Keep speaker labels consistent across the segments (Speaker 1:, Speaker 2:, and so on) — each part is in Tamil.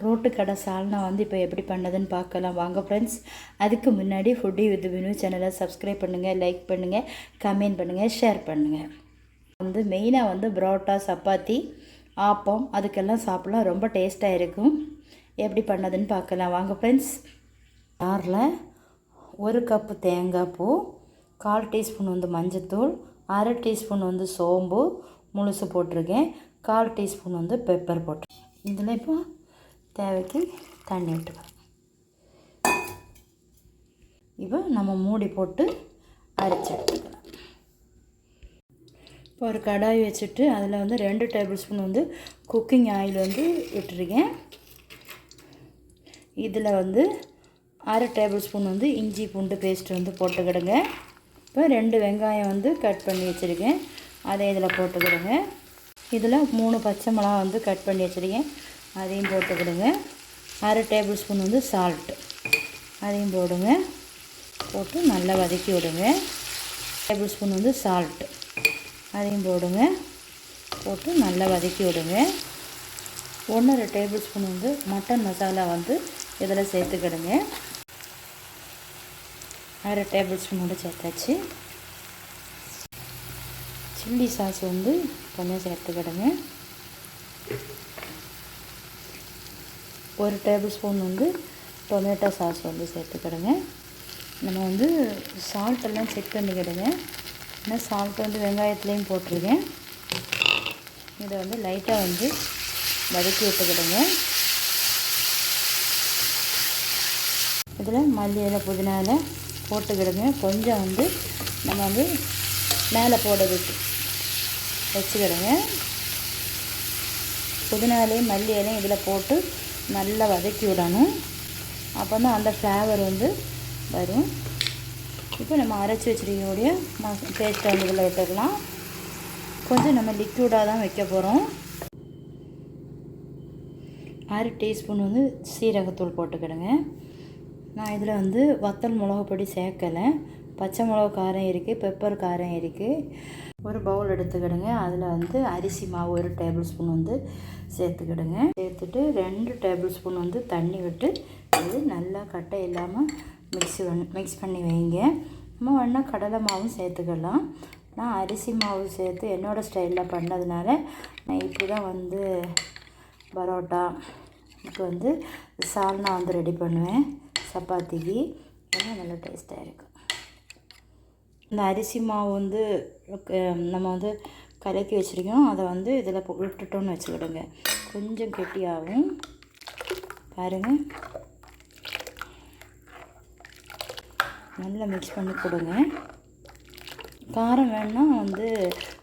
Speaker 1: ரோட்டு கடை சால்னா வந்து இப்போ எப்படி பண்ணதுன்னு பார்க்கலாம் வாங்க ஃப்ரெண்ட்ஸ். அதுக்கு முன்னாடி ஃபுட்டி வித் பினு சேனலை சப்ஸ்கிரைப் பண்ணுங்கள், லைக் பண்ணுங்கள், கமெண்ட் பண்ணுங்கள், ஷேர் பண்ணுங்கள். வந்து மெயினாக வந்து பரோட்டா, சப்பாத்தி, ஆப்பம் அதுக்கெல்லாம் சாப்பிட்லாம், ரொம்ப டேஸ்ட்டாக இருக்கும். எப்படி பண்ணதுன்னு பார்க்கலாம் வாங்க ஃப்ரெண்ட்ஸ். ஜாரில் 1 கப்பு தேங்காய் பூ, 1/4 டீஸ்பூன் வந்து மஞ்சத்தூள், 1/2 டீஸ்பூன் வந்து சோம்பு முழுசு போட்டிருக்கேன், 1/4 டீஸ்பூன் வந்து பெப்பர் போட்டு இதில் இப்போ தேவைக்கு தண்ணி விட்டுக்கலாம். இப்போ நம்ம மூடி போட்டு அரைச்சி எடுத்துக்கலாம். இப்போ ஒரு கடாய் வச்சுட்டு அதில் வந்து 2 டேபிள் ஸ்பூன் வந்து குக்கிங் ஆயில் வந்து விட்டுருக்கேன். இதில் வந்து 1/2 டேபிள் ஸ்பூன் வந்து இஞ்சி பூண்டு பேஸ்ட் வந்து போட்டுக்கிடுங்க. இப்போ 2 வெங்காயம் வந்து கட் பண்ணி வச்சுருக்கேன், அதை இதில் போட்டுக்கிடுங்க. இதில் 3 பச்சை மிளகா வந்து கட் பண்ணி வச்சுருக்கேன், அதையும் போட்டுக்கிடுங்க. 1/2 டேபிள் ஸ்பூன் வந்து சால்ட்டு, அதையும் போடுங்க. போட்டு நல்லா வதக்கி விடுங்க. டேபிள் ஸ்பூன் வந்து சால்ட்டு, அதையும் போடுங்க. போட்டு நல்லா வதக்கி விடுங்க. 1/2 டேபிள் ஸ்பூன் வந்து மட்டன் மசாலா வந்து இதில் சேர்த்துக்கிடுங்க. 1/2 டேபிள் ஸ்பூனோடு சேர்த்தாச்சு. சில்லி சாஸ் வந்து கொஞ்சம் சேர்த்துக்கிடுங்க. 1 டேபிள் ஸ்பூன் வந்து டொமேட்டோ சாஸ் வந்து சேர்த்துக்கிடுங்க. நம்ம வந்து சால்ட்டெல்லாம் செக் பண்ணிக்கிடுங்க. ஏன்னா சால்ட் வந்து வெங்காயத்துலேயும் போட்டிருக்கேன். இதை வந்து லைட்டாக வந்து வதக்கி விட்டுக்கிடுங்க. இதில் மல்லி இலை, புதினா இலை போட்டுக்கிடுங்க. கொஞ்சம் வந்து நம்ம வந்து மேலே போட வச்சுக்கிடுங்க. புதினா இலையும் மல்லி இலையும் இதில் போட்டு நல்லா வதக்கி விடணும். அப்போ தான் அந்த ஃப்ளேவர் வந்து வரும். இப்போ நம்ம அரைச்சி வச்சுருக்கக்கூடிய பேஸ்ட்டை வந்து இதில் விட்டுக்கலாம். கொஞ்சம் நம்ம லிக்விடாக தான் வைக்க போகிறோம். 1/2 டீஸ்பூன் வந்து சீரகத்தூள் போட்டுக்கிடுங்க. நான் இதில் வந்து வத்தல் மிளகுப்பொடி சேர்க்கலை. பச்சை மிளகு காரம் இருக்குது, பெப்பர் காரம் இருக்குது. ஒரு பவுல் எடுத்துக்கிடுங்க. அதில் வந்து அரிசி மாவு 1 டேபிள் ஸ்பூன் வந்து சேர்த்துக்கிடுங்க. சேர்த்துட்டு 2 டேபிள் ஸ்பூன் வந்து தண்ணி விட்டு இது நல்லா கட்டை இல்லாமல் மிக்ஸ் பண்ணி வைங்க. நம்ம வேணா கடலை மாவும் சேர்த்துக்கலாம். நான் அரிசி மாவு சேர்த்து என்னோடய ஸ்டைலில் பண்ணதுனால நான் இப்படி தான் வந்து பரோட்டா இப்போ வந்து சால்னா வந்து ரெடி பண்ணுவேன். சப்பாத்திக்கு எல்லாம் நல்லா டேஸ்ட்டாக இருக்கும். இந்த அரிசி மாவு வந்து நம்ம வந்து கலக்கி வச்சுருக்கோம், அதை வந்து இதில் விட்டுட்டோன்னு வச்சுக்கிடுங்க. கொஞ்சம் கெட்டியாகும் பாருங்கள். நல்லா மிக்ஸ் பண்ணி கொடுங்க. காரம் வேணுன்னா வந்து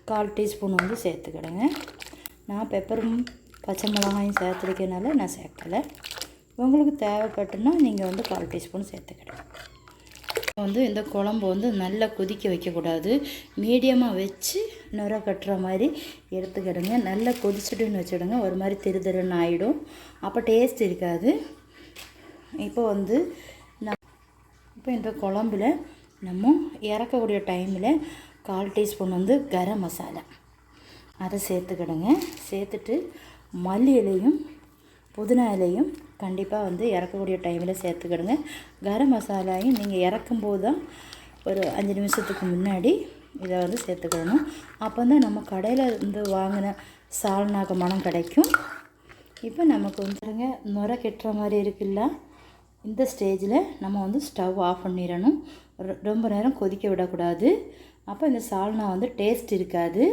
Speaker 1: 1/4 டீஸ்பூன் வந்து சேர்த்துக்கிடுங்க. நான் பெப்பரும் பச்சை மிளகாயும் சேர்த்துருக்கனால நான் சேர்க்கலை. உங்களுக்கு தேவைப்பட்டுன்னா நீங்கள் வந்து 1/4 டீஸ்பூன் சேர்த்துக்கிடுங்க. வந்து இந்த குழம்பு வந்து நல்லா கொதிக்க வைக்கக்கூடாது, மீடியமாக வச்சு நுர கட்டுற மாதிரி எடுத்துக்கிடுங்க. நல்லா கொதிச்சுட்டுன்னு வச்சுடுங்க, ஒரு மாதிரி திருன்னு ஆகிடும், அப்போ டேஸ்ட் இருக்காது. இப்போ வந்து இப்போ இந்த குழம்புல நம்ம இறக்கக்கூடிய டைமில் 1/4 டீஸ்பூன் வந்து கரம் மசாலா அதை சேர்த்துக்கிடுங்க. சேர்த்துட்டு மல்லி இலையும் புதினா இலையும் கண்டிப்பாக வந்து இறக்கக்கூடிய டைமில் சேர்த்துக்கிடுங்க. கரம் மசாலாயும் நீங்கள் இறக்கும்போது தான் ஒரு 5 நிமிஷத்துக்கு முன்னாடி இதை வந்து சேர்த்துக்கிடணும். அப்போ தான் நம்ம கடையில் இருந்து வாங்கின சால்னாக்கு மனம் கிடைக்கும். இப்போ நமக்கு வந்துடுங்க நுர கெட்டுற மாதிரி இருக்குல்ல, இந்த ஸ்டேஜில் நம்ம வந்து ஸ்டவ் ஆஃப் பண்ணிடணும். ரொம்ப நேரம் கொதிக்க விடக்கூடாது, அப்போ இந்த சால்னா வந்து டேஸ்ட் இருக்காது.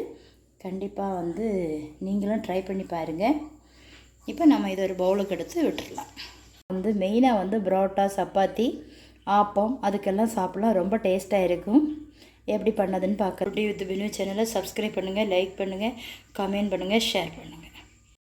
Speaker 1: கண்டிப்பாக வந்து நீங்களும் ட்ரை பண்ணி பாருங்கள். இப்போ நம்ம இதை ஒரு பவுலுக்கு எடுத்து விட்டுடலாம். வந்து மெயினாக வந்து பரோட்டா, சப்பாத்தி, ஆப்பம் அதுக்கெல்லாம் சாப்பிட்லாம், ரொம்ப டேஸ்ட்டாக இருக்கும். எப்படி பண்ணதுன்னு பார்க்குறேன். ஃபுட்டி வித் பினு சேனலை சப்ஸ்கிரைப் பண்ணுங்கள், லைக் பண்ணுங்கள், கமெண்ட் பண்ணுங்கள், ஷேர் பண்ணுங்கள்.